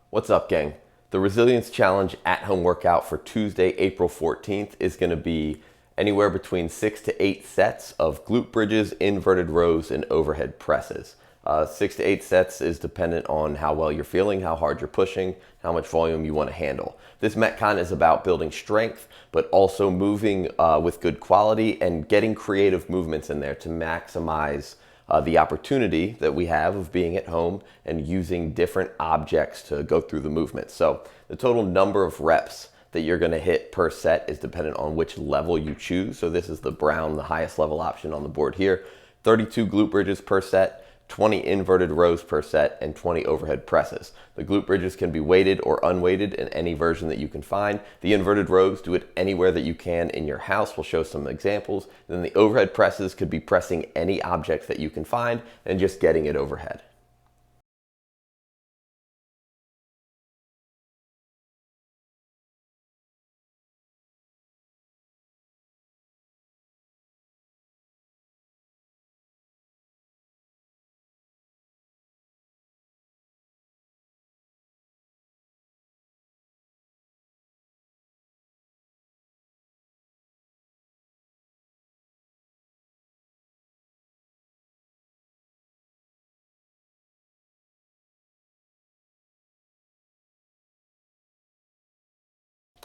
What's up, gang? The Resilience Challenge at-home workout for Tuesday, April 14th is going to be anywhere between 6 to 8 sets of glute bridges, inverted rows, and overhead presses. 6 to 8 sets is dependent on how well you're feeling, how hard you're pushing, how much volume you want to handle. This Metcon is about building strength, but also moving with good quality and getting creative movements in there to maximize the opportunity that we have of being at home and using different objects to go through the movement. So the total number of reps that you're going to hit per set is dependent on which level you choose. So this is the brown, the highest level option on the board here. 32 glute bridges per set, 20 inverted rows per set, and 20 overhead presses. The glute bridges can be weighted or unweighted in any version that you can find. The inverted rows, do it anywhere that you can in your house. We'll show some examples. And then the overhead presses could be pressing any object that you can find and just getting it overhead.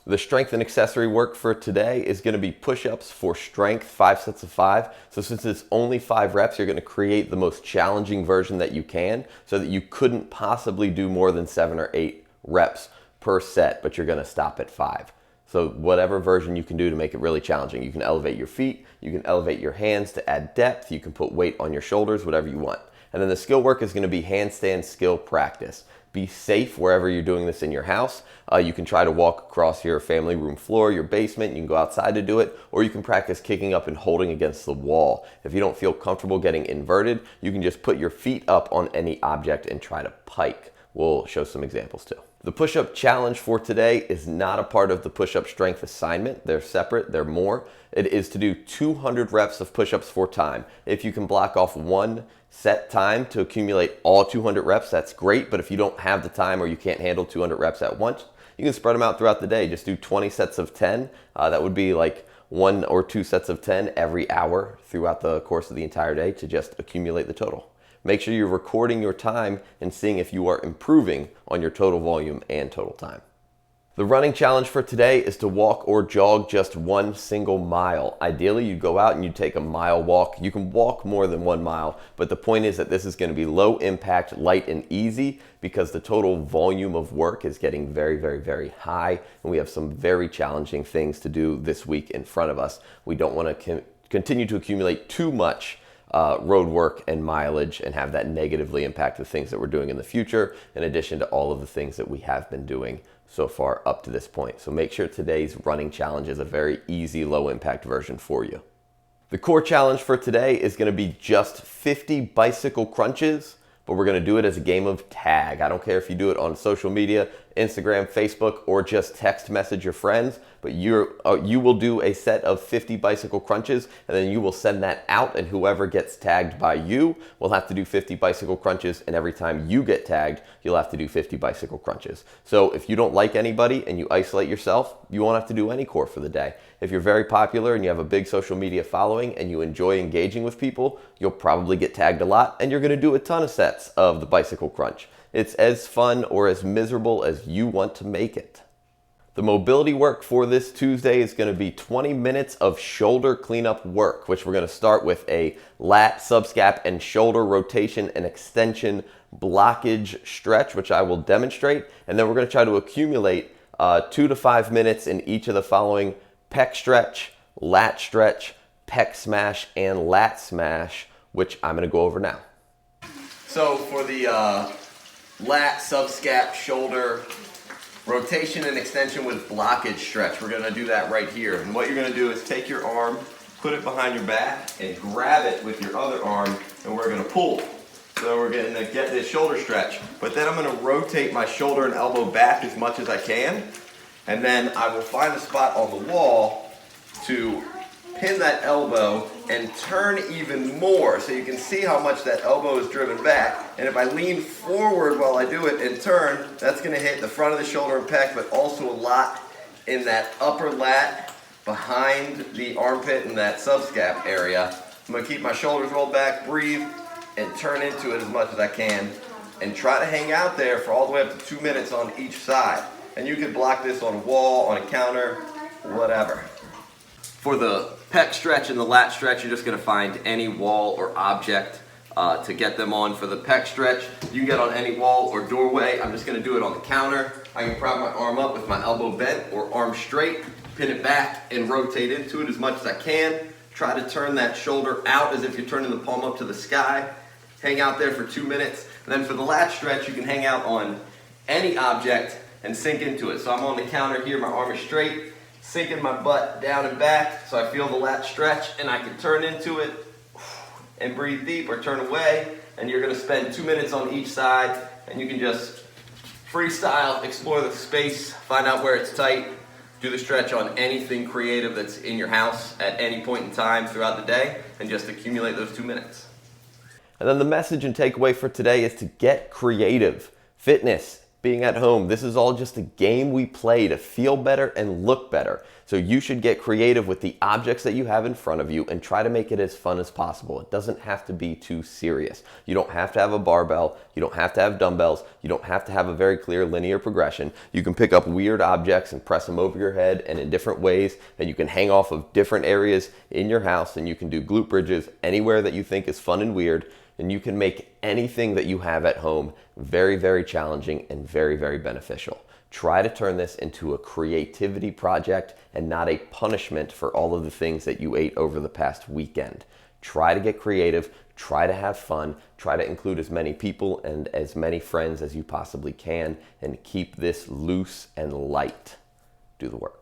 The strength and accessory work for today is going to be push-ups for strength, 5 sets of 5. So since it's only 5 reps, you're going to create the most challenging version that you can so that you couldn't possibly do more than 7 or 8 reps per set, but you're going to stop at 5. So whatever version you can do to make it really challenging. You can elevate your feet, you can elevate your hands to add depth, you can put weight on your shoulders, whatever you want. And then the skill work is going to be handstand skill practice. Be safe wherever you're doing this in your house. You can try to walk across your family room floor, your basement. You can go outside to do it, or you can practice kicking up and holding against the wall. If you don't feel comfortable getting inverted, you can just put your feet up on any object and try to pike. We'll show some examples too. The push-up challenge for today is not a part of the push-up strength assignment. They're separate, they're more. It is to do 200 reps of push-ups for time. If you can block off one set time to accumulate all 200 reps, that's great. But if you don't have the time or you can't handle 200 reps at once, you can spread them out throughout the day. Just do 20 sets of 10. That would be like 1 or 2 sets of 10 every hour throughout the course of the entire day to just accumulate the total. Make sure you're recording your time and seeing if you are improving on your total volume and total time. The running challenge for today is to walk or jog just 1 single mile. Ideally, you go out and you take a mile walk. You can walk more than 1 mile, but the point is that this is going to be low impact, light and easy because the total volume of work is getting very, very, very high. And we have some very challenging things to do this week in front of us. We don't want to continue to accumulate too much road work and mileage and have that negatively impact the things that we're doing in the future, in addition to all of the things that we have been doing so far up to this point. So make sure today's running challenge is a very easy, low impact version for you. The core challenge for today is going to be just 50 bicycle crunches, but we're going to do it as a game of tag. I don't care if you do it on social media, Instagram, Facebook, or just text message your friends, but you will do a set of 50 bicycle crunches, and then you will send that out, and whoever gets tagged by you will have to do 50 bicycle crunches, and every time you get tagged, you'll have to do 50 bicycle crunches. So if you don't like anybody and you isolate yourself, you won't have to do any core for the day. If you're very popular and you have a big social media following and you enjoy engaging with people, you'll probably get tagged a lot, and you're going to do a ton of sets of the bicycle crunch. It's as fun or as miserable as you want to make it. The mobility work for this Tuesday is going to be 20 minutes of shoulder cleanup work, which we're going to start with a lat, subscap, and shoulder rotation and extension blockage stretch, which I will demonstrate. And then we're going to try to accumulate 2 to 5 minutes in each of the following: pec stretch, pec smash, and lat smash, which I'm going to go over now. So for the lat, subscap, shoulder rotation and extension with blockage stretch, we're going to do that right here. And what you're going to do is take your arm, put it behind your back, and grab it with your other arm, and we're going to pull. So we're going to get this shoulder stretch. But then I'm going to rotate my shoulder and elbow back as much as I can, and then I will find a spot on the wall to pin that elbow and turn even more so you can see how much that elbow is driven back. And if I lean forward while I do it and turn, that's going to hit the front of the shoulder and pec, but also a lot in that upper lat behind the armpit and that subscap area. I'm going to keep my shoulders rolled back, breathe, and turn into it as much as I can. And try to hang out there for all the way up to 2 minutes on each side. And you can block this on a wall, on a counter, whatever. For the pec stretch and the lat stretch, you're just going to find any wall or object to get them on. For the pec stretch, you can get on any wall or doorway. I'm just going to do it on the counter. I can prop my arm up with my elbow bent or arm straight, pin it back and rotate into it as much as I can. Try to turn that shoulder out as if you're turning the palm up to the sky. Hang out there for 2 minutes. And then for the lat stretch, you can hang out on any object and sink into it. So I'm on the counter here, my arm is straight, sinking my butt down and back so I feel the lat stretch, and I can turn into it and breathe deep or turn away. And you're going to spend 2 minutes on each side, and you can just freestyle, explore the space, find out where it's tight, do the stretch on anything creative that's in your house at any point in time throughout the day, and just accumulate those 2 minutes. And then the message and takeaway for today is to get creative. Fitness, being at home, this is all just a game we play to feel better and look better. So you should get creative with the objects that you have in front of you and try to make it as fun as possible. It doesn't have to be too serious. You don't have to have a barbell. You don't have to have dumbbells. You don't have to have a very clear linear progression. You can pick up weird objects and press them over your head and in different ways, and you can hang off of different areas in your house, and you can do glute bridges anywhere that you think is fun and weird. And you can make anything that you have at home very, very challenging and very, very beneficial. Try to turn this into a creativity project and not a punishment for all of the things that you ate over the past weekend. Try to get creative, try to have fun, try to include as many people and as many friends as you possibly can, and keep this loose and light. Do the work.